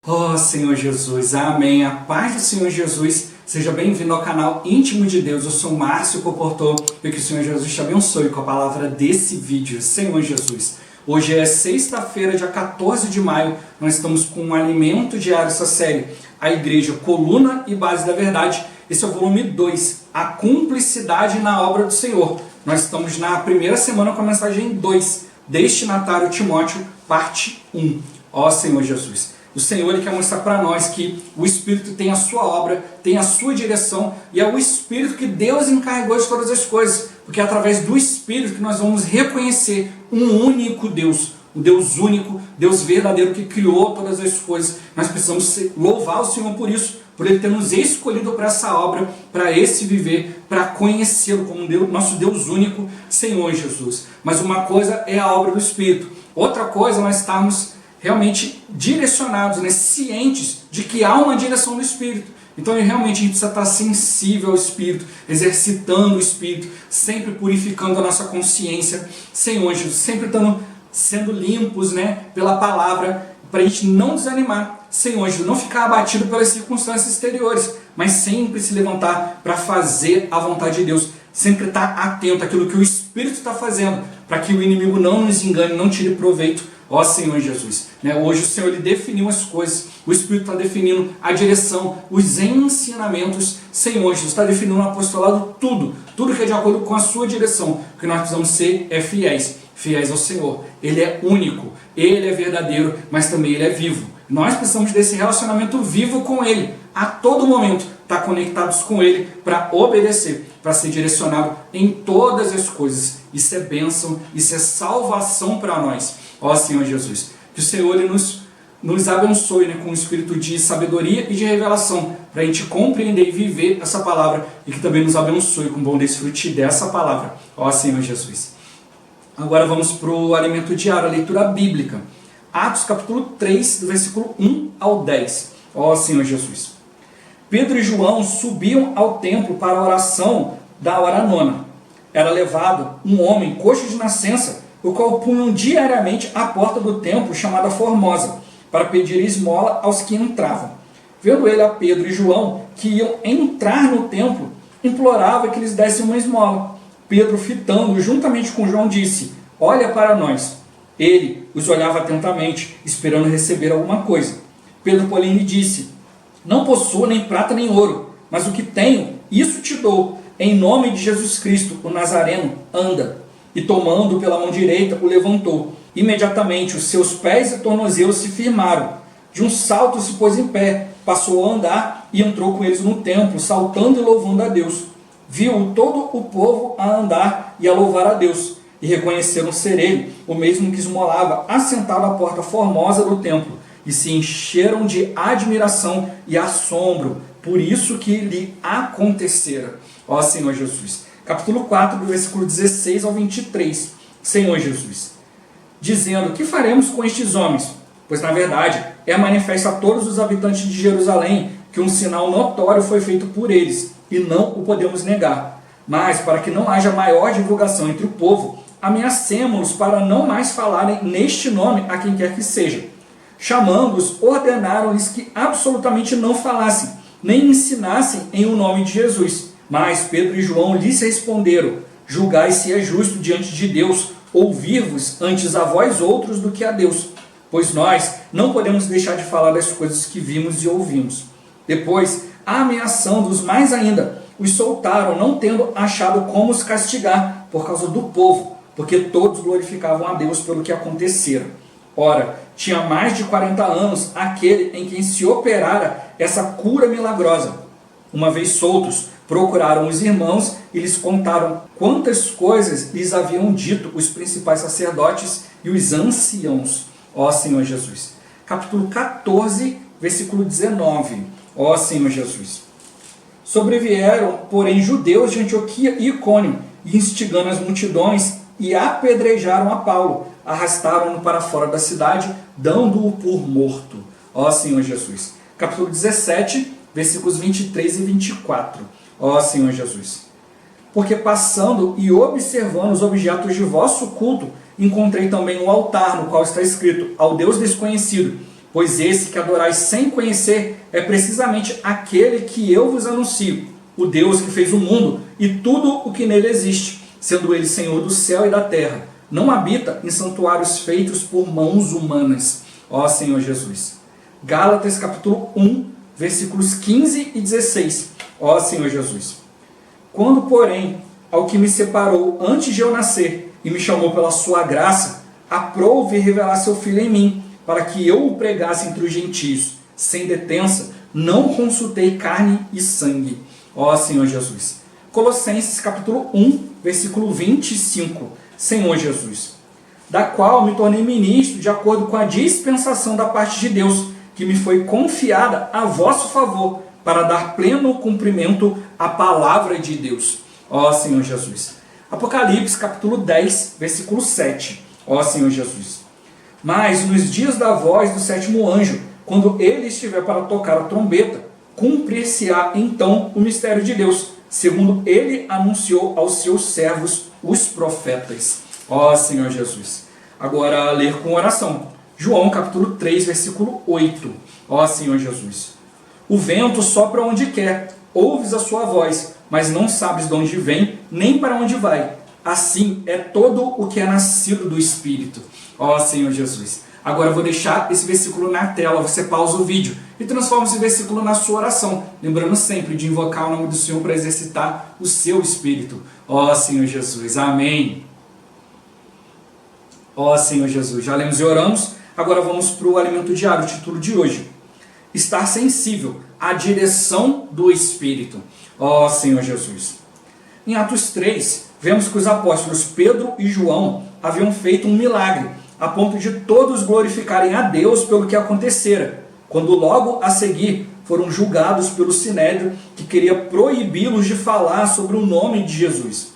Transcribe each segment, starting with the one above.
Oh, Senhor Jesus, amém. A paz do Senhor Jesus, seja bem-vindo ao canal Íntimo de Deus. Eu sou Márcio Comportor e que o Senhor Jesus te abençoe com a palavra desse vídeo. Senhor Jesus, hoje é sexta-feira, dia 14 de maio, nós estamos com um alimento diário, essa série, a Igreja, Coluna e Base da Verdade. Esse é o volume 2, a cumplicidade na obra do Senhor. Nós estamos na primeira semana com a mensagem 2, destinatário Timóteo, parte 1. Ó Senhor Jesus, o Senhor ele quer mostrar para nós que o Espírito tem a sua obra, tem a sua direção, e é o Espírito que Deus encarregou de todas as coisas, porque é através do Espírito que nós vamos reconhecer um único Deus, o Deus único, Deus verdadeiro que criou todas as coisas. Nós precisamos louvar o Senhor por isso, por Ele ter nos escolhido para essa obra, para esse viver, para conhecê-lo como Deus, nosso Deus único, Senhor Jesus. Mas uma coisa é a obra do Espírito, outra coisa é nós estarmos realmente direcionados, cientes de que há uma direção do Espírito. Então realmente a gente precisa estar sensível ao Espírito, exercitando o Espírito, sempre purificando a nossa consciência, Senhor Jesus, sempre sendo limpos pela palavra, para a gente não desanimar, Senhor Jesus, não ficar abatido pelas circunstâncias exteriores, mas sempre se levantar para fazer a vontade de Deus, sempre estar atento àquilo que o Espírito está fazendo, para que o inimigo não nos engane, não tire proveito. Ó Senhor Jesus, hoje o Senhor ele definiu as coisas, o Espírito está definindo a direção, os ensinamentos, Senhor Jesus está definindo no apostolado tudo que é de acordo com a sua direção. O que nós precisamos ser é fiéis ao Senhor. Ele é único, Ele é verdadeiro, mas também Ele é vivo. Nós precisamos desse relacionamento vivo com Ele, a todo momento, estar conectados com Ele para obedecer, para ser direcionado em todas as coisas. Isso é bênção, isso é salvação para nós. Ó Senhor Jesus, que o Senhor ele nos abençoe com o espírito de sabedoria e de revelação, para a gente compreender e viver essa palavra, e que também nos abençoe com bom desfrute dessa palavra. Ó Senhor Jesus. Agora vamos para o alimento diário, a leitura bíblica. Atos capítulo 3, do versículo 1 ao 10. Ó Senhor Jesus. Pedro e João subiam ao templo para a oração da hora nona. Era levado um homem coxo de nascença, o qual punham diariamente à porta do templo chamada Formosa, para pedir esmola aos que entravam. Vendo ele a Pedro e João, que iam entrar no templo, implorava que lhes dessem uma esmola. Pedro, fitando juntamente com João, disse: olha para nós. Ele os olhava atentamente, esperando receber alguma coisa. Pedro, porém, lhe disse: não possuo nem prata nem ouro, mas o que tenho, isso te dou. Em nome de Jesus Cristo, o Nazareno, anda. E tomando pela mão direita, o levantou. Imediatamente os seus pés e tornozelos se firmaram. De um salto se pôs em pé, passou a andar e entrou com eles no templo, saltando e louvando a Deus. Viu todo o povo a andar e a louvar a Deus, e reconheceram ser ele, o mesmo que esmolava, assentado à porta formosa do templo, e se encheram de admiração e assombro por isso que lhe acontecera. Ó Senhor Jesus. Capítulo 4, do versículo 16 ao 23. Senhor Jesus, dizendo: que faremos com estes homens? Pois na verdade é manifesto a todos os habitantes de Jerusalém que um sinal notório foi feito por eles, e não o podemos negar. Mas para que não haja maior divulgação entre o povo, ameacemo-los para não mais falarem neste nome a quem quer que seja. Chamando-os, ordenaram-lhes que absolutamente não falassem, nem ensinassem em o nome de Jesus. Mas Pedro e João lhes responderam: julgai se é justo diante de Deus ouvir-vos antes a vós outros do que a Deus, pois nós não podemos deixar de falar das coisas que vimos e ouvimos. Depois, ameaçando-os mais ainda, os soltaram, não tendo achado como os castigar por causa do povo, porque todos glorificavam a Deus pelo que acontecera. Ora, tinha mais de 40 anos aquele em quem se operara essa cura milagrosa. Uma vez soltos, procuraram os irmãos e lhes contaram quantas coisas lhes haviam dito os principais sacerdotes e os anciãos. Ó Senhor Jesus. Capítulo 14, versículo 19. Ó Senhor Jesus. Sobrevieram, porém, judeus de Antioquia e Icônio, instigando as multidões, e apedrejaram a Paulo, arrastaram-no para fora da cidade, dando-o por morto. Ó Senhor Jesus. Capítulo 17, versículos 23 e 24. Ó Senhor Jesus. Porque passando e observando os objetos de vosso culto, encontrei também um altar no qual está escrito: ao Deus desconhecido. Pois esse que adorais sem conhecer é precisamente aquele que eu vos anuncio, o Deus que fez o mundo e tudo o que nele existe, sendo ele Senhor do céu e da terra. Não habita em santuários feitos por mãos humanas, ó Senhor Jesus. Gálatas capítulo 1, versículos 15 e 16, ó Senhor Jesus. Quando, porém, ao que me separou antes de eu nascer e me chamou pela sua graça, aprouve revelar seu Filho em mim, para que eu o pregasse entre os gentios, sem detença, não consultei carne e sangue, ó Senhor Jesus. Colossenses capítulo 1, versículo 25, Senhor Jesus. Da qual me tornei ministro de acordo com a dispensação da parte de Deus, que me foi confiada a vosso favor, para dar pleno cumprimento à palavra de Deus, ó Senhor Jesus. Apocalipse capítulo 10, versículo 7, ó Senhor Jesus. Mas nos dias da voz do sétimo anjo, quando ele estiver para tocar a trombeta, cumprir-se-á então o mistério de Deus, segundo ele anunciou aos seus servos, os profetas. Ó Senhor Jesus. Agora, ler com oração. João capítulo 3, versículo 8. Ó Senhor Jesus. O vento sopra onde quer, ouves a sua voz, mas não sabes de onde vem, nem para onde vai. Assim é todo o que é nascido do Espírito. Ó Senhor Jesus. Agora eu vou deixar esse versículo na tela, você pausa o vídeo e transforma esse versículo na sua oração, lembrando sempre de invocar o nome do Senhor para exercitar o seu Espírito. Ó Senhor Jesus. Amém. Ó Senhor Jesus. Já lemos e oramos, agora vamos para o alimento diário, o título de hoje. Estar sensível à direção do Espírito. Ó Senhor Jesus. Em Atos 3, vemos que os apóstolos Pedro e João haviam feito um milagre, a ponto de todos glorificarem a Deus pelo que acontecera, quando logo a seguir foram julgados pelo Sinédrio, que queria proibi-los de falar sobre o nome de Jesus.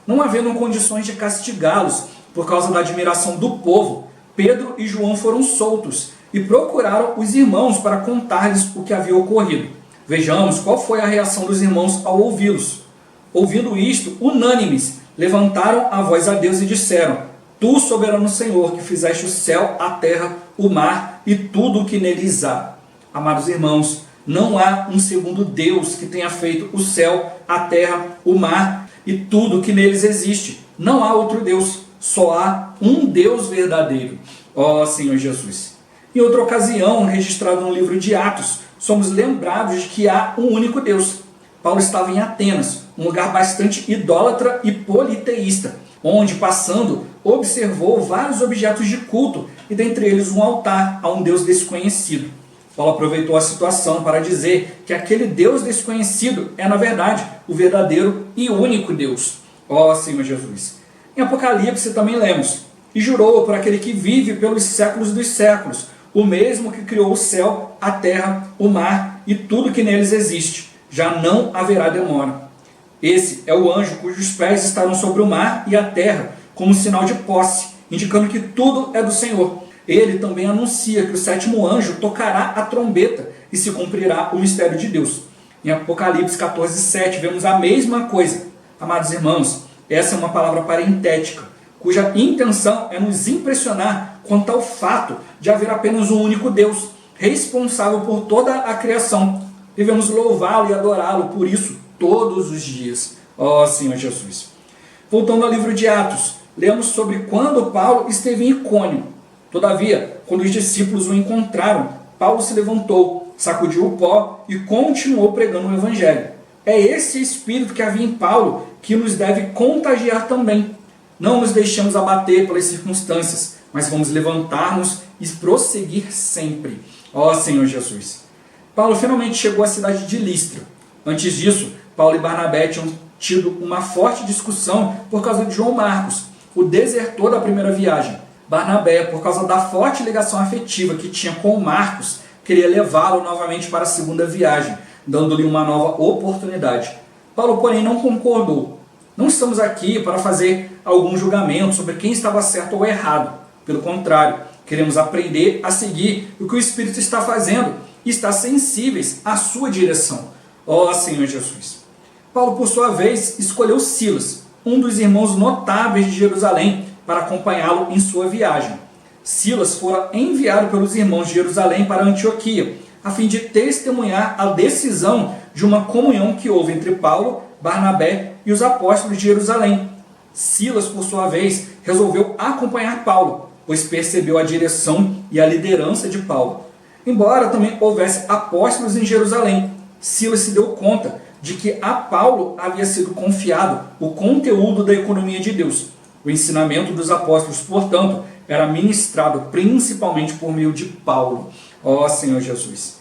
Não havendo condições de castigá-los por causa da admiração do povo, Pedro e João foram soltos e procuraram os irmãos para contar-lhes o que havia ocorrido. Vejamos qual foi a reação dos irmãos ao ouvi-los. Ouvindo isto, unânimes, levantaram a voz a Deus e disseram: Tu, soberano Senhor, que fizeste o céu, a terra, o mar e tudo o que neles há. Amados irmãos, não há um segundo Deus que tenha feito o céu, a terra, o mar e tudo o que neles existe. Não há outro Deus, só há um Deus verdadeiro. Ó Senhor Jesus. Em outra ocasião, registrado no livro de Atos, somos lembrados de que há um único Deus. Paulo estava em Atenas, um lugar bastante idólatra e politeísta, onde, passando, observou vários objetos de culto, e dentre eles um altar a um Deus desconhecido. Paulo aproveitou a situação para dizer que aquele Deus desconhecido é, na verdade, o verdadeiro e único Deus. Ó Senhor Jesus. Em Apocalipse também lemos: E jurou por aquele que vive pelos séculos dos séculos, o mesmo que criou o céu, a terra, o mar e tudo que neles existe. Já não haverá demora. Esse é o anjo cujos pés estarão sobre o mar e a terra, como sinal de posse, indicando que tudo é do Senhor. Ele também anuncia que o sétimo anjo tocará a trombeta e se cumprirá o mistério de Deus. Em Apocalipse 14, 7, vemos a mesma coisa. Amados irmãos, essa é uma palavra parentética, cuja intenção é nos impressionar quanto ao fato de haver apenas um único Deus, responsável por toda a criação. Devemos louvá-lo e adorá-lo por isso todos os dias. Ó Senhor Jesus. Voltando ao livro de Atos, lemos sobre quando Paulo esteve em Icônio. Todavia, quando os discípulos o encontraram, Paulo se levantou, sacudiu o pó e continuou pregando o Evangelho. É esse espírito que havia em Paulo que nos deve contagiar também. Não nos deixemos abater pelas circunstâncias, mas vamos levantar-nos e prosseguir sempre. Ó Senhor Jesus. Paulo finalmente chegou à cidade de Listra. Antes disso, Paulo e Barnabé tinham tido uma forte discussão por causa de João Marcos, o desertor da primeira viagem. Barnabé, por causa da forte ligação afetiva que tinha com Marcos, queria levá-lo novamente para a segunda viagem, dando-lhe uma nova oportunidade. Paulo, porém, não concordou. Não estamos aqui para fazer algum julgamento sobre quem estava certo ou errado. Pelo contrário, queremos aprender a seguir o que o Espírito está fazendo e estar sensíveis à sua direção. Ó Senhor Jesus. Paulo, por sua vez, escolheu Silas, um dos irmãos notáveis de Jerusalém, para acompanhá-lo em sua viagem. Silas fora enviado pelos irmãos de Jerusalém para Antioquia, a fim de testemunhar a decisão de uma comunhão que houve entre Paulo, Barnabé e os apóstolos de Jerusalém. Silas, por sua vez, resolveu acompanhar Paulo, pois percebeu a direção e a liderança de Paulo. Embora também houvesse apóstolos em Jerusalém, Silas se deu conta de que a Paulo havia sido confiado o conteúdo da economia de Deus. O ensinamento dos apóstolos, portanto, era ministrado principalmente por meio de Paulo. Ó Senhor Jesus!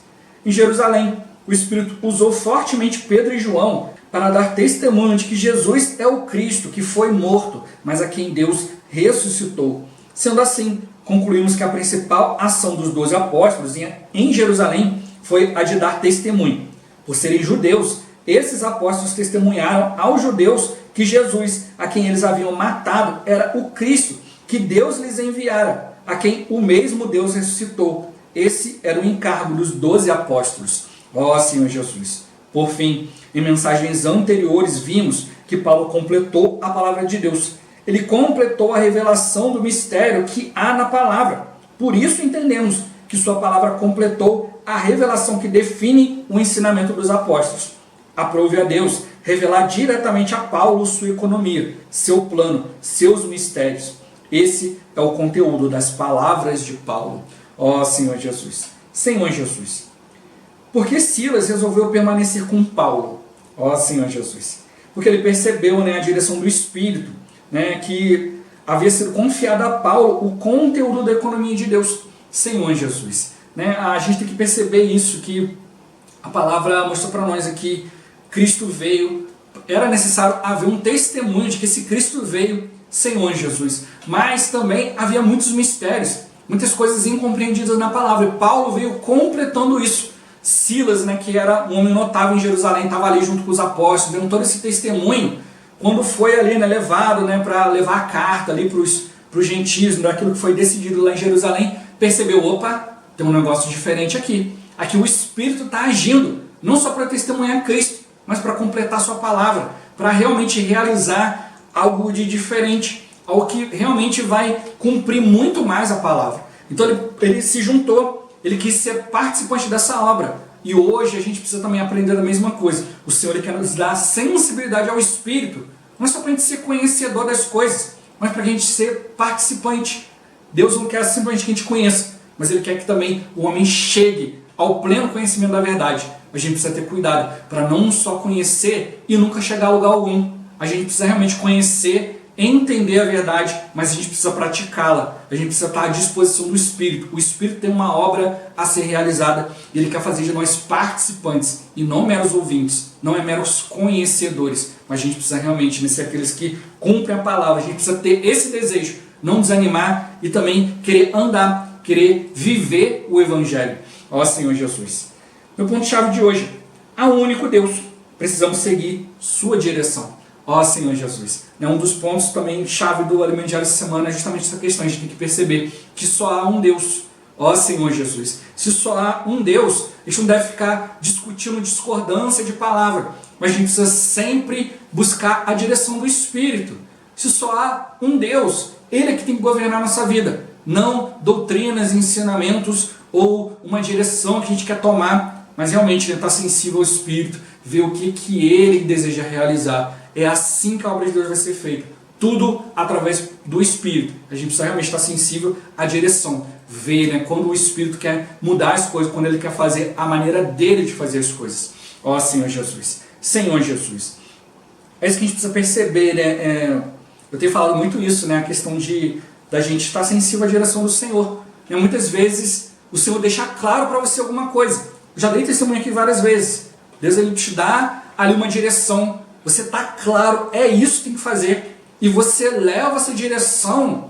Em Jerusalém, o Espírito usou fortemente Pedro e João para dar testemunho de que Jesus é o Cristo que foi morto, mas a quem Deus ressuscitou. Sendo assim, concluímos que a principal ação dos 12 apóstolos em Jerusalém foi a de dar testemunho. Por serem judeus, esses apóstolos testemunharam aos judeus que Jesus, a quem eles haviam matado, era o Cristo, que Deus lhes enviara, a quem o mesmo Deus ressuscitou. Esse era o encargo dos 12 apóstolos. Ó Senhor Jesus! Por fim, em mensagens anteriores vimos que Paulo completou a palavra de Deus. Ele completou a revelação do mistério que há na palavra. Por isso entendemos que sua palavra completou a revelação que define o ensinamento dos apóstolos. Aprove a Deus revelar diretamente a Paulo sua economia, seu plano, seus mistérios. Esse é o conteúdo das palavras de Paulo. Ó Senhor Jesus! Senhor Jesus! Por que Silas resolveu permanecer com Paulo? Ó Senhor Jesus! Porque ele percebeu, a direção do Espírito, que havia sido confiado a Paulo o conteúdo da economia de Deus. Senhor Jesus! A gente tem que perceber isso, que a palavra mostrou para nós aqui, Cristo veio, era necessário haver um testemunho de que esse Cristo veio, Senhor Jesus. Mas também havia muitos mistérios, muitas coisas incompreendidas na palavra. E Paulo veio completando isso. Silas, que era um homem notável em Jerusalém, estava ali junto com os apóstolos, dando todo esse testemunho. Quando foi ali levado para levar a carta ali para os gentios, daquilo que foi decidido lá em Jerusalém, percebeu, opa, tem um negócio diferente aqui. Aqui o Espírito está agindo, não só para testemunhar Cristo, mas para completar sua palavra, para realmente realizar algo de diferente, algo que realmente vai cumprir muito mais a palavra. Então ele se juntou, ele quis ser participante dessa obra. E hoje a gente precisa também aprender a mesma coisa. O Senhor ele quer nos dar sensibilidade ao Espírito, não é só para a gente ser conhecedor das coisas, mas para a gente ser participante. Deus não quer simplesmente que a gente conheça, mas Ele quer que também o homem chegue ao pleno conhecimento da verdade. A gente precisa ter cuidado para não só conhecer e nunca chegar a lugar algum. A gente precisa realmente conhecer, entender a verdade, mas a gente precisa praticá-la. A gente precisa estar à disposição do Espírito. O Espírito tem uma obra a ser realizada e Ele quer fazer de nós participantes e não meros ouvintes, não é meros conhecedores, mas a gente precisa realmente ser aqueles que cumprem a palavra. A gente precisa ter esse desejo, não desanimar e também querer andar, querer viver o Evangelho. Ó Senhor Jesus! Meu ponto-chave de hoje: há um único Deus, precisamos seguir sua direção. Ó Senhor Jesus! Um dos pontos também chave do Alimento Diário essa semana é justamente essa questão. A gente tem que perceber que só há um Deus. Ó Senhor Jesus! Se só há um Deus, a gente não deve ficar discutindo discordância de palavra, mas a gente precisa sempre buscar a direção do Espírito. Se só há um Deus, Ele é que tem que governar a nossa vida, não doutrinas, ensinamentos ou uma direção que a gente quer tomar, mas realmente estar sensível ao Espírito, ver o que Ele deseja realizar. É assim que a obra de Deus vai ser feita. Tudo através do Espírito. A gente precisa realmente estar sensível à direção. Ver quando o Espírito quer mudar as coisas, quando Ele quer fazer a maneira dele de fazer as coisas. Ó Senhor Jesus! Senhor Jesus! É isso que a gente precisa perceber. Eu tenho falado muito isso, a questão da gente estar sensível à direção do Senhor. Muitas vezes o Senhor deixa claro para você alguma coisa. Eu já dei testemunho aqui várias vezes. Deus Ele te dá ali uma direção. Você está claro, é isso que tem que fazer. E você leva essa direção,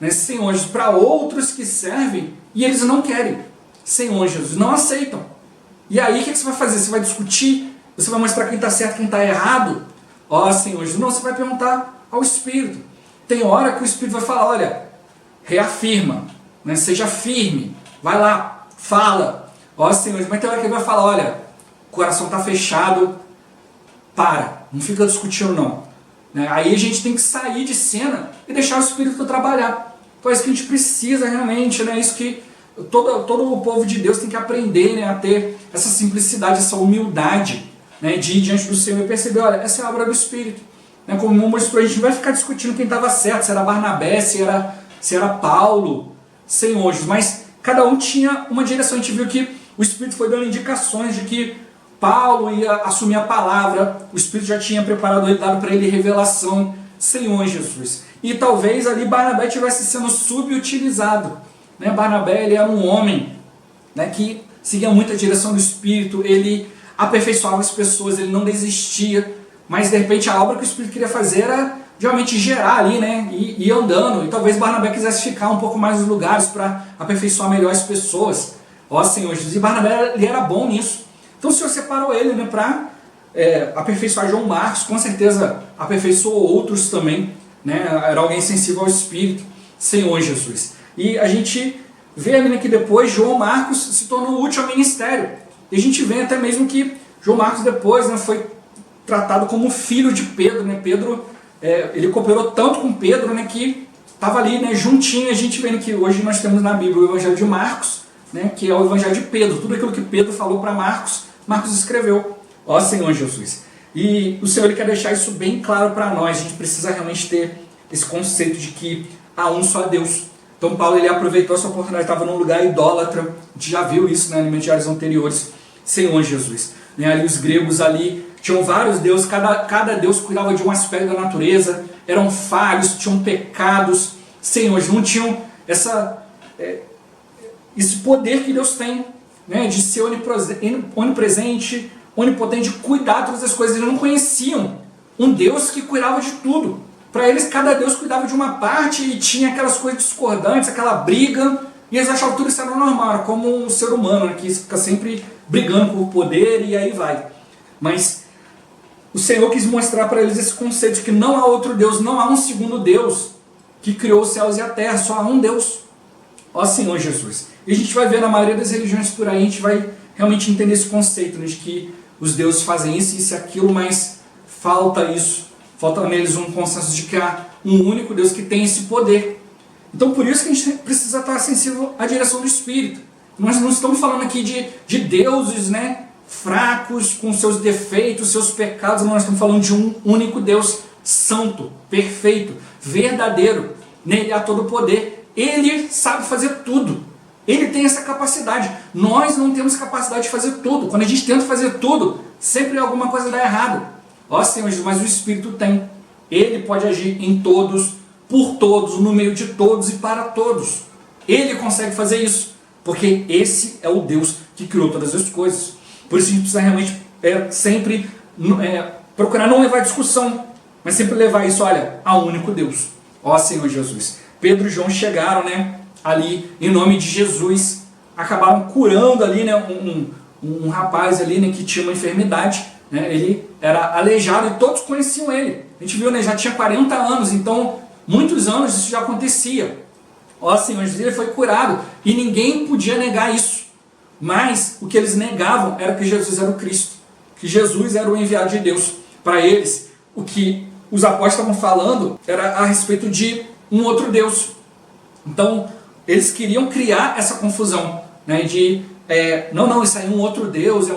Senhor Jesus, para outros que servem e eles não querem. Senhor Jesus, não aceitam. E aí o que você vai fazer? Você vai discutir? Você vai mostrar quem está certo e quem está errado? Ó Senhor Jesus, não, você vai perguntar ao Espírito. Tem hora que o Espírito vai falar, olha, reafirma, seja firme, vai lá, fala. Ó Senhor Jesus, mas tem hora que ele vai falar, olha, o coração está fechado, não fica discutindo não. Aí a gente tem que sair de cena e deixar o Espírito trabalhar. Então é isso que a gente precisa realmente, né? Isso que todo o povo de Deus tem que aprender, né? A ter essa simplicidade, essa humildade, né? De ir diante do Senhor e perceber, olha, essa é a obra do Espírito. Né? Como mostrou, a gente não vai ficar discutindo quem estava certo, se era Barnabé, se era Paulo, senhores, mas cada um tinha uma direção. A gente viu que o Espírito foi dando indicações de que Paulo ia assumir a palavra, o Espírito já tinha preparado ele, dado para ele revelação, Senhor Jesus. E talvez ali Barnabé estivesse sendo subutilizado. Né? Barnabé, ele era um homem, né, que seguia muito a direção do Espírito, ele aperfeiçoava as pessoas, ele não desistia, mas de repente a obra que o Espírito queria fazer era realmente gerar ali, né, e ir andando, e talvez Barnabé quisesse ficar um pouco mais nos lugares para aperfeiçoar melhor as pessoas. Ó Senhor Jesus, e Barnabé, ele era bom nisso. Então o Senhor separou ele, né, para aperfeiçoar João Marcos, com certeza aperfeiçoou outros também, né, era alguém sensível ao Espírito, Senhor Jesus. E a gente vê ali, né, que depois João Marcos se tornou útil ao ministério. E a gente vê até mesmo que João Marcos depois, né, foi tratado como filho de Pedro, né? Pedro, ele cooperou tanto com Pedro, né, que estava ali, né, juntinho. A gente vê que hoje nós temos na Bíblia o Evangelho de Marcos, né, que é o Evangelho de Pedro. Tudo aquilo que Pedro falou para Marcos, Marcos escreveu. Ó Senhor Jesus. E o Senhor, ele quer deixar isso bem claro para nós. A gente precisa realmente ter esse conceito de que há um só Deus. Então Paulo, ele aproveitou essa oportunidade, estava num lugar idólatra, a gente já viu isso, né, em mensagens anteriores, Senhor Jesus. Né, ali os gregos ali tinham vários deuses, cada deus cuidava de um aspecto da natureza, eram falhos, tinham pecados, Senhor, não tinham esse poder que Deus tem, né, de ser onipresente, onipotente, de cuidar de todas as coisas. Eles não conheciam um Deus que cuidava de tudo. Para eles, cada Deus cuidava de uma parte e tinha aquelas coisas discordantes, aquela briga, e eles achavam que tudo isso era normal, era como um ser humano, né, que fica sempre brigando por poder e aí vai. Mas o Senhor quis mostrar para eles esse conceito de que não há outro Deus, não há um segundo Deus que criou os céus e a terra, só há um Deus. Ó Senhor Jesus. E a gente vai ver na maioria das religiões por aí, a gente vai realmente entender esse conceito, né, de que os deuses fazem isso e aquilo, mas falta isso. Falta neles um consenso de que há um único Deus que tem esse poder. Então por isso que a gente precisa estar sensível à direção do Espírito. Nós não estamos falando aqui de deuses, né, fracos, com seus defeitos, seus pecados. Nós estamos falando de um único Deus santo, perfeito, verdadeiro. Nele há todo o poder. Ele sabe fazer tudo. Ele tem essa capacidade. Nós não temos capacidade de fazer tudo. Quando a gente tenta fazer tudo, sempre alguma coisa dá errado. Ó Senhor Jesus, mas o Espírito tem. Ele pode agir em todos, por todos, no meio de todos e para todos. Ele consegue fazer isso, porque esse é o Deus que criou todas as coisas. Por isso a gente precisa realmente sempre procurar não levar discussão, mas sempre levar isso, olha, ao único Deus. Ó Senhor Jesus. Pedro e João chegaram, né, ali em nome de Jesus, acabaram curando ali, né, um rapaz ali, né, que tinha uma enfermidade. Ele era aleijado e todos conheciam ele. A gente viu, né, já tinha 40 anos, então muitos anos isso já acontecia. Ó Senhor Jesus, ele foi curado e ninguém podia negar isso. Mas o que eles negavam era que Jesus era o Cristo, que Jesus era o enviado de Deus. Para eles, o que os apóstolos estavam falando era a respeito de um outro Deus. Então eles queriam criar essa confusão, né, de não, isso aí é um outro Deus,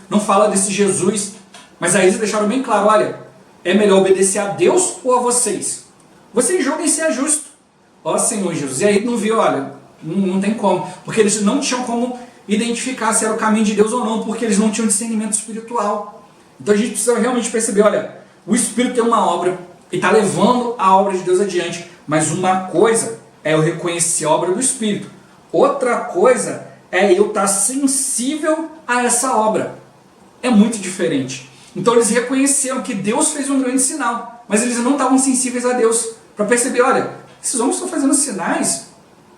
não fala desse Jesus. Mas aí eles deixaram bem claro, olha, é melhor obedecer a Deus ou a vocês? Vocês julguem se é justo. Ó Senhor Jesus. E aí não viu, olha, não tem como. Porque eles não tinham como identificar se era o caminho de Deus ou não, porque eles não tinham discernimento espiritual. Então a gente precisa realmente perceber, olha, o Espírito tem uma obra e está levando a obra de Deus adiante. Mas uma coisa é eu reconhecer a obra do Espírito. Outra coisa é eu estar sensível a essa obra. É muito diferente. Então eles reconheceram que Deus fez um grande sinal, mas eles não estavam sensíveis a Deus para perceber, olha, esses homens estão fazendo sinais,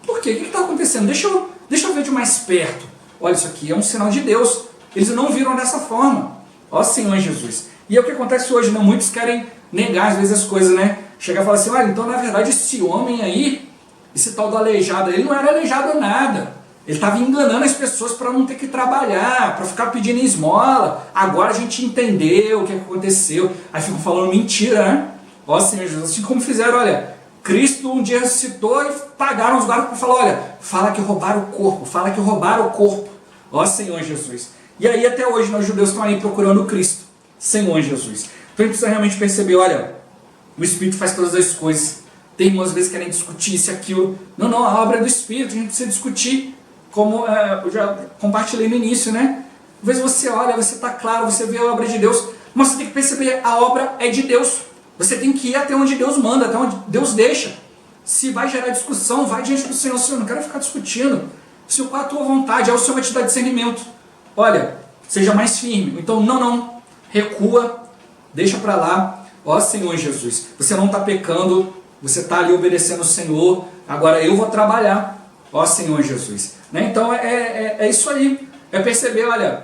por quê? O que está acontecendo? Deixa eu ver de mais perto. Olha, isso aqui é um sinal de Deus. Eles não viram dessa forma. Ó Senhor Jesus. E é o que acontece hoje, né? Muitos querem negar às vezes as coisas, né? Chegar e falar assim, olha, então na verdade esse homem aí, esse tal do aleijado, ele não era aleijado nada. Ele estava enganando as pessoas para não ter que trabalhar, para ficar pedindo esmola. Agora a gente entendeu o que aconteceu. Aí ficam falando mentira, né? Ó Senhor Jesus, assim como fizeram, olha, Cristo um dia ressuscitou e pagaram os guardas para falar, olha, fala que roubaram o corpo, fala que roubaram o corpo. Ó Senhor Jesus. E aí até hoje nós judeus estamos aí procurando Cristo, Senhor Jesus. Então a gente precisa realmente perceber, olha, o Espírito faz todas as coisas. Tem irmãos às vezes querem discutir isso e aquilo. Não, a obra é do Espírito, a gente precisa discutir, como eu já compartilhei no início, né? Às vezes você olha, você está claro, você vê a obra de Deus, mas você tem que perceber, a obra é de Deus. Você tem que ir até onde Deus manda, até onde Deus deixa. Se vai gerar discussão, vai diante do Senhor. Senhor, não quero ficar discutindo. Senhor, qual é a tua vontade? Aí o Senhor vai te dar discernimento. Olha, seja mais firme. Então, não. Recua, deixa para lá. Ó Senhor Jesus, você não está pecando, você está ali obedecendo o Senhor. Agora eu vou trabalhar. Ó Senhor Jesus. Né? Então, é isso aí. É perceber, olha,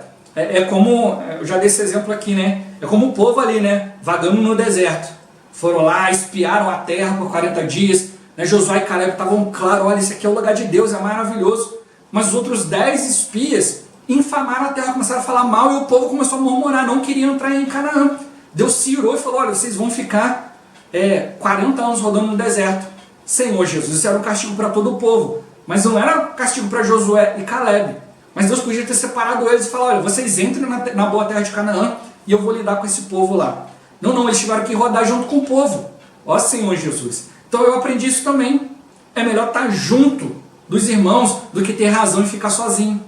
como, eu já dei esse exemplo aqui, né? É como o povo ali, né? Vagando no deserto. Foram lá, espiaram a terra por 40 dias. Né? Josué e Caleb estavam claros, olha, esse aqui é o lugar de Deus, é maravilhoso. Mas os outros 10 espias infamaram a terra, começaram a falar mal e o povo começou a murmurar, não queriam entrar em Canaã. Deus se irou e falou, olha, vocês vão ficar 40 anos rodando no deserto. Senhor Jesus, isso era um castigo para todo o povo. Mas não era castigo para Josué e Caleb. Mas Deus podia ter separado eles e falar, olha, vocês entrem na boa terra de Canaã e eu vou lidar com esse povo lá. Não, eles tiveram que rodar junto com o povo. Ó Senhor Jesus. Então eu aprendi isso também. É melhor estar junto dos irmãos do que ter razão e ficar sozinho.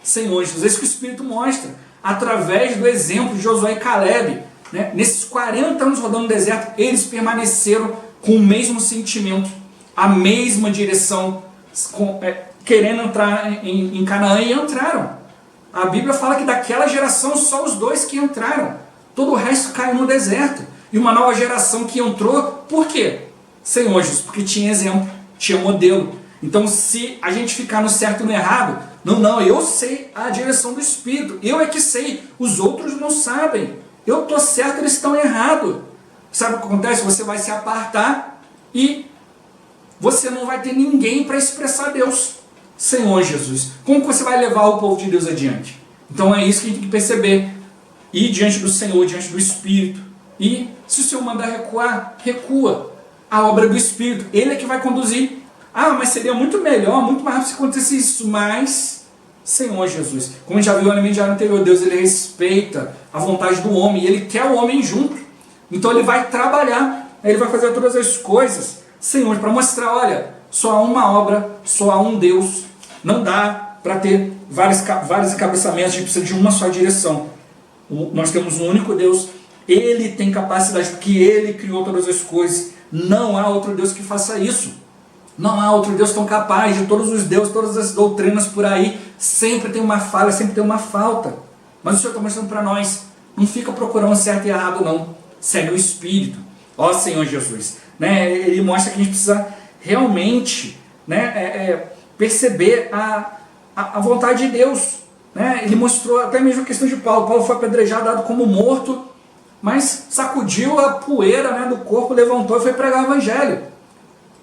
Senhor Jesus, é isso que o Espírito mostra. Através do exemplo de Josué e Caleb, né? Nesses 40 anos rodando no deserto, eles permaneceram com o mesmo sentimento, a mesma direção, querendo entrar em Canaã, e entraram. A Bíblia fala que daquela geração só os 2 que entraram. Todo o resto caiu no deserto. E uma nova geração que entrou, por quê? Senhor Jesus, porque tinha exemplo, tinha modelo. Então se a gente ficar no certo e no errado, eu sei a direção do Espírito, eu é que sei, os outros não sabem. Eu estou certo, eles estão errados. Sabe o que acontece? Você vai se apartar e você não vai ter ninguém para expressar Deus. Senhor Jesus, como que você vai levar o povo de Deus adiante? Então é isso que a gente tem que perceber. Ir diante do Senhor, diante do Espírito. E se o Senhor mandar recuar, recua. A obra do Espírito, Ele é que vai conduzir. Mas seria muito melhor, muito mais rápido se acontecesse isso. Mas, Senhor Jesus, como a gente já viu no diário anterior, Deus ele respeita a vontade do homem. E Ele quer o homem junto. Então Ele vai trabalhar. Ele vai fazer todas as coisas, Senhor, para mostrar, olha, só há uma obra, só há um Deus. Não dá para ter vários encabeçamentos, a gente precisa de uma só direção. Nós temos um único Deus, Ele tem capacidade, porque Ele criou todas as coisas. Não há outro Deus que faça isso. Não há outro Deus tão capaz. De todos os deuses, todas as doutrinas por aí, sempre tem uma falha, sempre tem uma falta. Mas o Senhor está mostrando para nós, não fica procurando certo e errado não. Segue o Espírito. Ó Senhor Jesus. Né? Ele mostra que a gente precisa realmente, né, perceber a vontade de Deus. Né? Ele mostrou até mesmo a questão de Paulo. Paulo foi apedrejado, dado como morto, mas sacudiu a poeira, né, do corpo, levantou e foi pregar o Evangelho.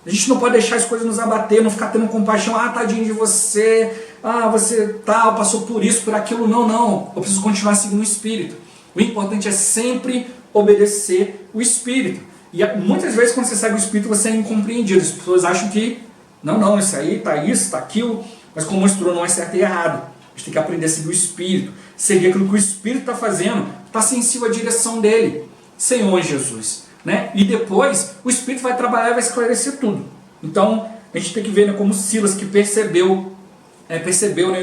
A gente não pode deixar as coisas nos abater, não ficar tendo compaixão. Tadinho de você, você passou por isso, por aquilo. Não. Eu preciso continuar seguindo o Espírito. O importante é sempre obedecer o Espírito. E muitas vezes quando você segue o Espírito, você é incompreendido. As pessoas acham que, não, isso aí, tá aquilo. Mas como mostrou, não é certo e errado. A gente tem que aprender a seguir o Espírito. Seguir aquilo que o Espírito está fazendo. Está sensível à direção dele. Senhor Jesus. Né? E depois o Espírito vai trabalhar e vai esclarecer tudo. Então a gente tem que ver, né, como Silas, que percebeu, né,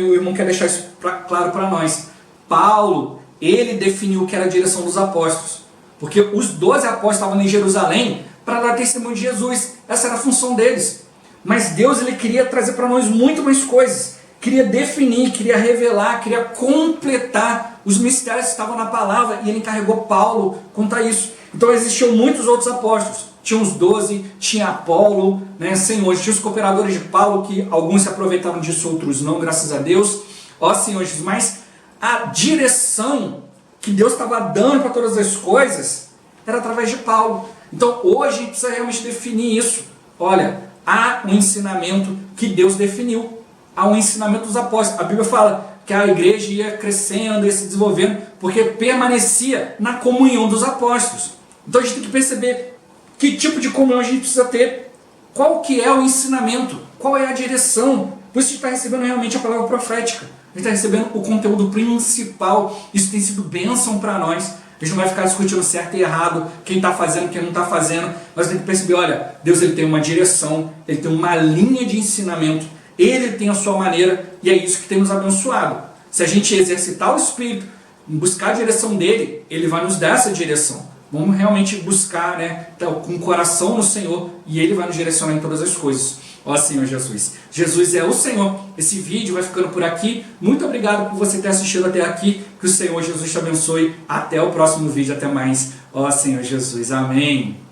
e o irmão quer deixar isso claro para nós. Paulo, ele definiu o que era a direção dos apóstolos. Porque os 12 apóstolos estavam em Jerusalém para dar testemunho de Jesus. Essa era a função deles. Mas Deus ele queria trazer para nós muito mais coisas. Queria definir, queria revelar, queria completar os mistérios que estavam na palavra. E ele encarregou Paulo quanto a isso. Então existiam muitos outros apóstolos. Tinha os 12, tinha Apolo, né, Senhor, tinha os cooperadores de Paulo, que alguns se aproveitavam disso, outros não, graças a Deus. Ó Senhor Jesus, mas a direção que Deus estava dando para todas as coisas era através de Paulo. Então hoje a gente precisa realmente definir isso. Olha, há um ensinamento que Deus definiu. Há um ensinamento dos apóstolos. A Bíblia fala que a igreja ia crescendo, ia se desenvolvendo, porque permanecia na comunhão dos apóstolos. Então a gente tem que perceber que tipo de comunhão a gente precisa ter. qual que é o ensinamento, qual é a direção. Por isso a gente está recebendo realmente a palavra profética. A gente está recebendo o conteúdo principal. Isso tem sido bênção para nós. A gente não vai ficar discutindo certo e errado, quem está fazendo, quem não está fazendo. Mas tem que perceber, olha, Deus ele tem uma direção, ele tem uma linha de ensinamento, ele tem a sua maneira, e é isso que tem nos abençoado. Se a gente exercitar o Espírito, buscar a direção dele, ele vai nos dar essa direção. Vamos realmente buscar, né, com o coração no Senhor, e ele vai nos direcionar em todas as coisas. Ó Senhor Jesus. Jesus é o Senhor. Esse vídeo vai ficando por aqui. Muito obrigado por você ter assistido até aqui. Que o Senhor Jesus te abençoe. Até o próximo vídeo. Até mais. Ó Senhor Jesus. Amém.